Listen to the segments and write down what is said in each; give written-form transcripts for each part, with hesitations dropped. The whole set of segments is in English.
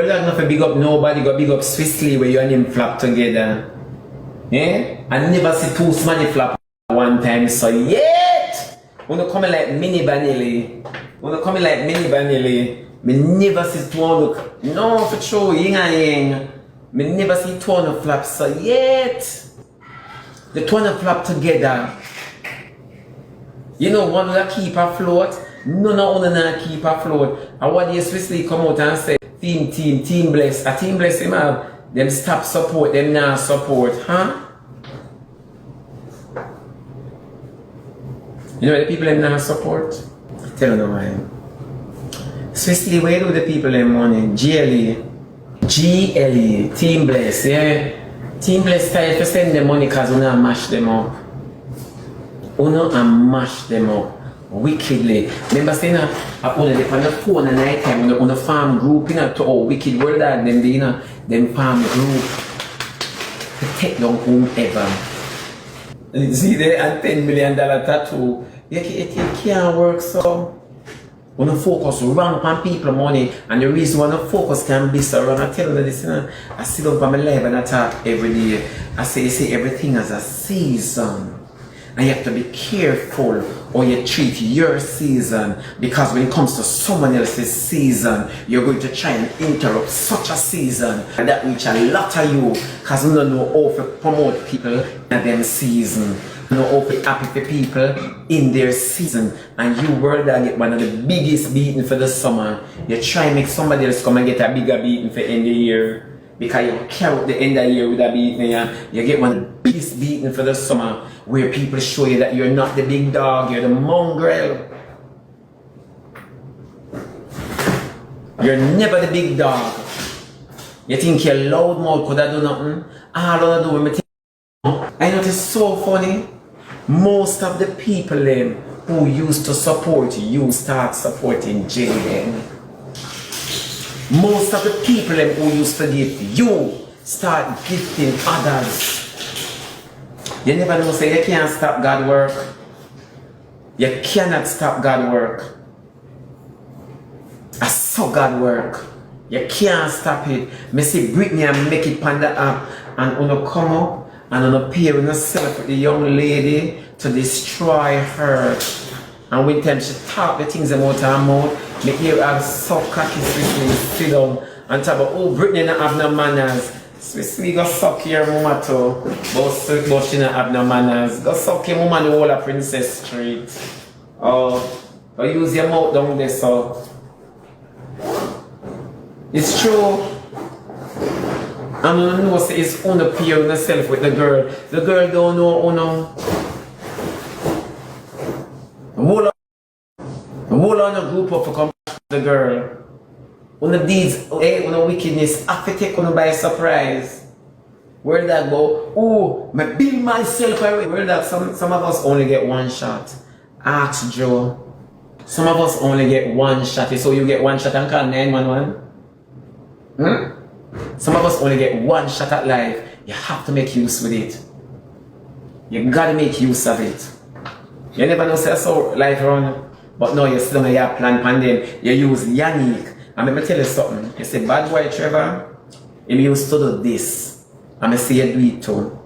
Worlddawg not for big up nobody, go big up Swisslee where you and him flop together. Yeah? I never see two smanny flop one time, so yet! Wanna come in like mini vanilla. Wanna come in like mini vanilla. Me never see two look. No, for sure, yin and yang. Me never see two on the flop, so yet! The two on the flop together. You know, one will keep afloat. None of them keep afloat. And what you Swisslee come out and say, team bless. A team bless him have. Them stop support, them now support, huh? You know the people them now support? Tell them why. Swisslee, where do the people them money? GLE, team bless, yeah? Team bless time to send them money because we not mash them up. We not mash them up. Wickedly. Remember saying that on the phone at night time on the farm group, you know, to all wicked Worlddawg them, you know, them farm group to take down whomever. You see there and $10 million tattoo. It can't work so. When you focus wrong on people money and the reason why you focus can be so wrong. I tell you this, you know, I sit up on my life and I talk every day. I say, you see everything has a season. And you have to be careful or you treat your season, because when it comes to someone else's season, you're going to try and interrupt such a season and that reach a lot of you, because you don't know how to promote people in their season, you know how to happy for people in their season. And you Worlddawg get one of the biggest beating for the summer. You try and make somebody else come and get a bigger beating for end of the year. Because you carry out the end of the year with a beating, you get one of the biggest beating for the summer, where people show you that you're not the big dog, you're the mongrel. You're never the big dog. You think your loud mouth could have done nothing? All I do when I think, I know it's so funny. Most of the people who used to support you start supporting Jillian. Most of the people who used to give you start gifting others. You never know, say you can't stop God work. You cannot stop God work. I saw God work. You can't stop it. Me see Brittany and make it on the app and wanna come up and wanna pair with herself with the young lady to destroy her. And when time she talk the things about her mouth, make you have so cocky Swisslee sit down and talk about, oh, Brittany not have no manners. Swisslee go suck your mama too. But she not have no manners. Go suck your mama the whole of Princess Street. Oh, go use your mouth down there so. It's true. And you know say it's unappearing yourself with the girl. The girl don't know who know. Hold on a group up to come the girl. One of these, one of wickedness, I have to take one by surprise. Worlddawg go, oh, I build myself. Worlddawg, some of us only get one shot. Ask Joe. Some of us only get one shot. So you get one shot and call 911? Some of us only get one shot at life. You have to make use with it. You gotta make use of it. You never know so life run. But no, you still don't have plan pan them. You use Yannick. And let me tell you something. You say bad boy Trevor, he used to do this. And I say you do it too.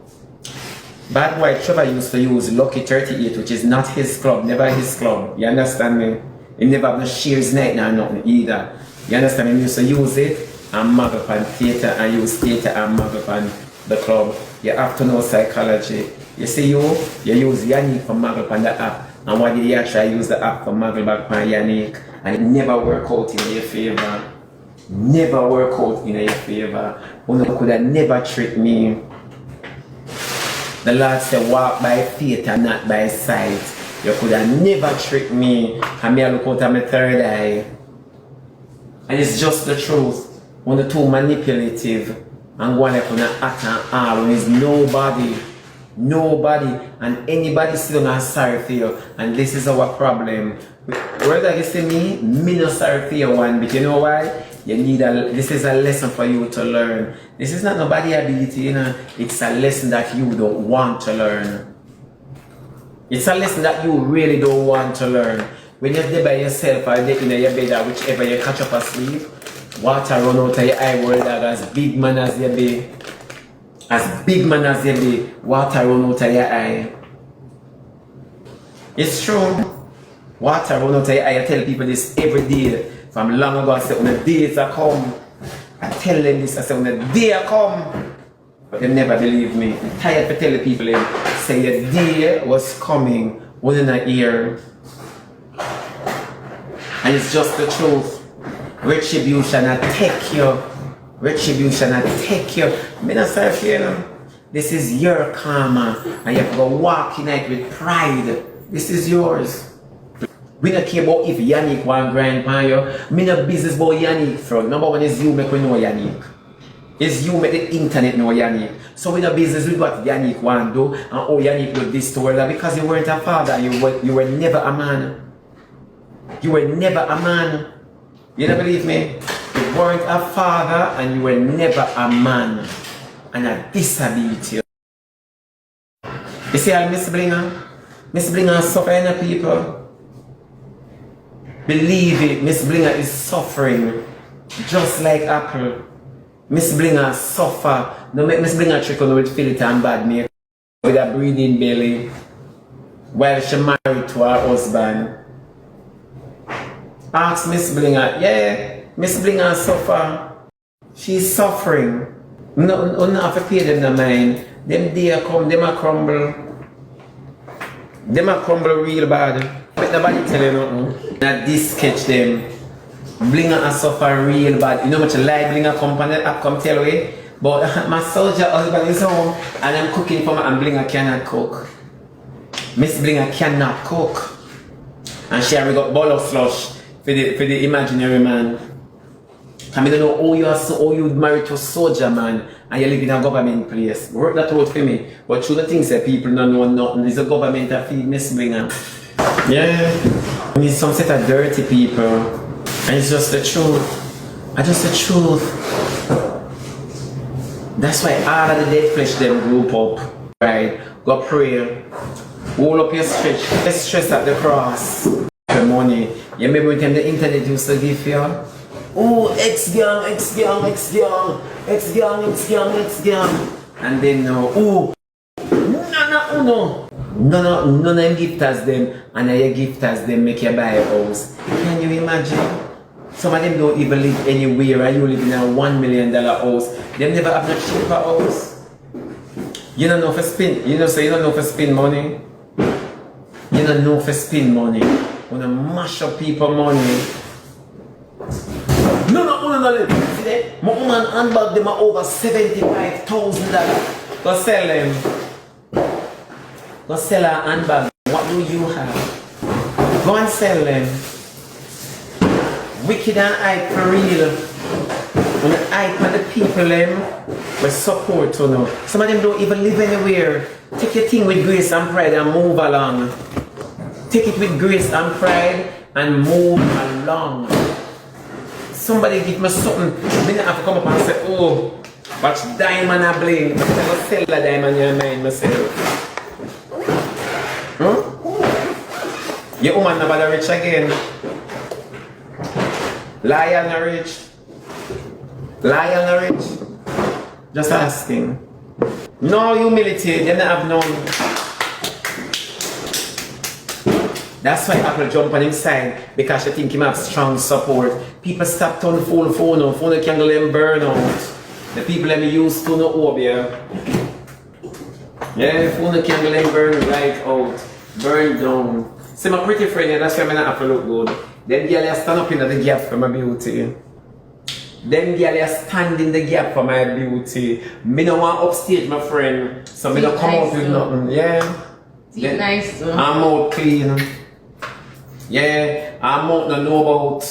Bad boy Trevor used to use Lucky 38, which is not his club, never his club. You understand me? He never have no shares night nor nothing either. You understand me? He used to use it and mag up on theatre and use theatre and mag up on the club. You have to know psychology. You see you use Yannick for mag up on the app. And why did you try to use the app for muggle back on Yannick? And it never work out in your favor. Never work out in your favor. You could have never tricked me. The Lord said walk by faith and not by sight. You could have never tricked me. And me I look out at my third eye. And it's just the truth. When the two manipulative and one like on an act and all when it's nobody and anybody still not sorry for you, and this is our problem. Worlddawg, you see me not sorry for you one, but you know why? You need this is a lesson for you to learn. This is not nobody ability, you know. It's a lesson that you don't want to learn. It's a lesson that you really don't want to learn. When you're there by yourself or there in your bed or whichever you catch up asleep, Water run out of your eye, Worlddawg, as big man as you be. As big man as you be, water run out of your eye. It's true. Water run out of your eye. I tell people this every day. From long ago, I say, when the days are come, I tell them this, I say, when the day are come, but they never believe me. I'm tired to tell the people, say the day was coming, wasn't I here? And it's just the truth. Retribution, I take you. Retribution, I take you. I'm not sorry for you. This is your karma, and you have to go walk in it with pride. This is yours. We don't care about if Yannick want grind upon you. Me no business about Yannick front. Number one is you make we know Yannick. It's you make the internet know Yannick. So we no business with what Yannick want do and how Yannick do this to her because you weren't a father and you were never a man. You were never a man. You don't believe me? You weren't a father and you were never a man. And I disability. You see how Miss Blinger? Miss Blinger suffering people. Believe it, Miss Blinger is suffering just like Apple. Miss Blinger suffer. No make Miss Blinger trick on with filter and bad make with a breathing belly while she married to her husband. Ask Miss Blinger, yeah, Miss Blinger suffer. She's suffering. No have to pay them no mind. Them day come, them a crumble. Them a crumble real bad. But nobody tell you nothing. That this sketch them. Blinger a suffer real bad. You know much lie Blinger company come tell you. But my soldier husband is home and I'm cooking for me and Blinger cannot cook. Miss Blinger cannot cook. And she already got ball of slush for the imaginary man. I don't know how you married to a soldier man and you live in a government place. Work that out for me. But through the things that people don't know nothing, there's a government that feed Miss Blinger. Yeah. We need some set of dirty people. And it's just the truth. And just the truth. That's why all of the dead flesh them group up. Right? Go pray. Hold up your stretch. Let's stress at the cross. The money. You remember when the internet used to give you? Oh, X-gang, X-gang, X-gang, X-gang, X-gang, X-gang. And then now, oh, no. None of them gift as them, and your gift as them make you buy a house. Can you imagine? Some of them don't even live anywhere, and you live in a $1 million house. Them never have no cheaper house. You don't know for spin. You know, so you don't know for spin money. You don't know for spin money. You wanna mash up people money. No. See that? My woman handbag them are over $75,000. Go sell them. Go sell her handbag. What do you have? Go and sell them. Wicked and hype for real. When the hype and the people them will support you know. Some of them don't even live anywhere. Take your thing with grace and pride and move along. Take it with grace and pride and move along. Somebody give me something. I don't have to come up and say, oh, watch diamond and bling. I'm going to sell the diamond in your mind myself. Your woman never rich again. Lion are rich. Lion are rich. Just asking. No humility, they don't have none. That's why Apple jump on his side because they think him have strong support. People stop on phone off. Phone can let them burn out. The people that me use to no obia. Yeah, phone can let them burn right out. Burn down. See my pretty friend, yeah, that's why I not have to look good. Them girls stand up in the gap for my beauty. Them girls stand in the gap for my beauty. Me no want upstage my friend. So me don't come out with nothing. Yeah. Then, nice. I'm out clean. Yeah, I'm out no know about.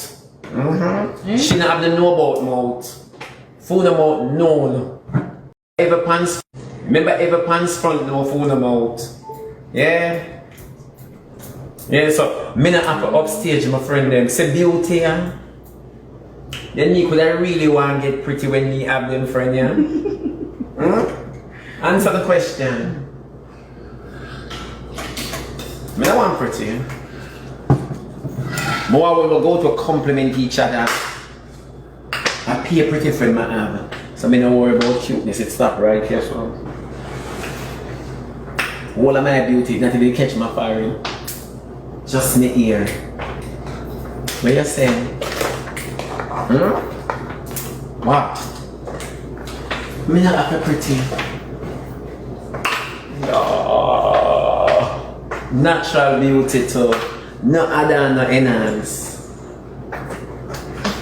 She not have the know about mouth. Phone about no. Every pants. Remember every pants front no phone about. Yeah. Yeah, so me not have to upstage my friend them. Say beauty yeah. Then me could I really want to get pretty when me have them friend yeah? Answer the question. Me not want pretty. More we will go to compliment each other. pay pretty friend I have. So I don't worry about cuteness, it stop right here. So all of my beauty, not even catch my firing. Just me ear. What you saying? What? Me not have a pretty. No. Natural beauty too. No other, no enhance.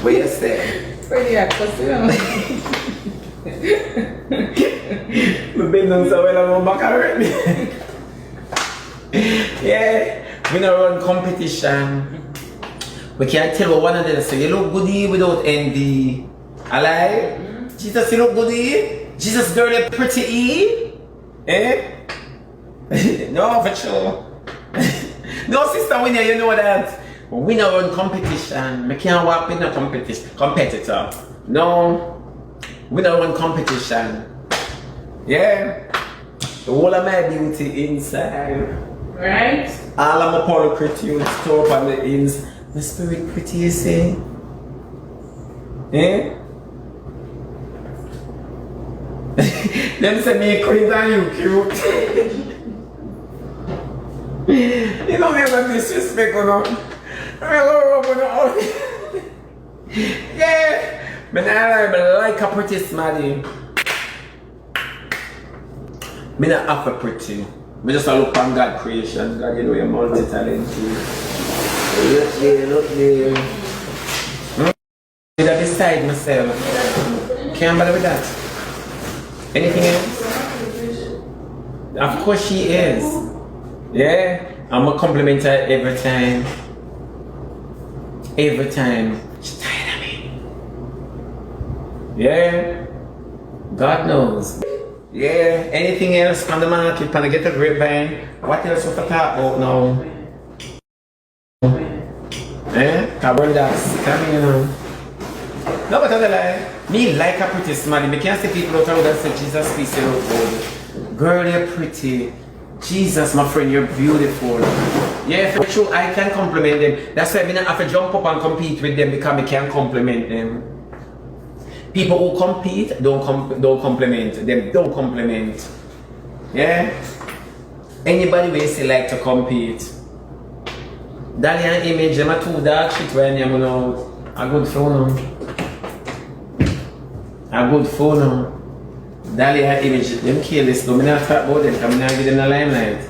What you saying? Pretty access, you know. We've been doing so well, I'm back already. Yeah. We don't run competition. We can't tell what one of them say, you look goody without envy. Alive? Jesus, you look goody? Jesus, girl, you're pretty. Eh? No, for sure. No, sister, when you know that. We don't run competition. We can't walk with no competitor. No. We don't run competition. Yeah. The whole of my beauty inside. Right? All of my power pretty store up on the ins. My spirit pretty, you say? Eh? Them say me queen and you cute. You don't ever disrespect or not. Yeah. But I like a pretty smarty. Me not half a pretty. Me just look on God creation. God, you know you're multi-talented. Look there. Did I beside myself? Can't bother with that. Anything else? Of course she is. Yeah. I'm a compliment her every time. Every time. She's tired of me. Yeah. God knows. Yeah. Anything else on the market? Can I get a grapevine? What else we can talk about now? Eh? Cabrondas. Tell me, you know. No, but I lie. Me like a pretty smiley. Me can't see people out there that say, Jesus, please, you look good. Girl, you're pretty. Jesus, my friend, you're beautiful. Yeah, for sure, I can compliment them. That's why I have to jump up and compete with them because I can't compliment them. People who compete don't compliment. Them don't compliment. Yeah? Anybody will say like to compete. That an image, them are too dark shit when you know. A good phone. A good phone. That an image, them kill this, though. I don't talk about them, because I don't give them the limelight.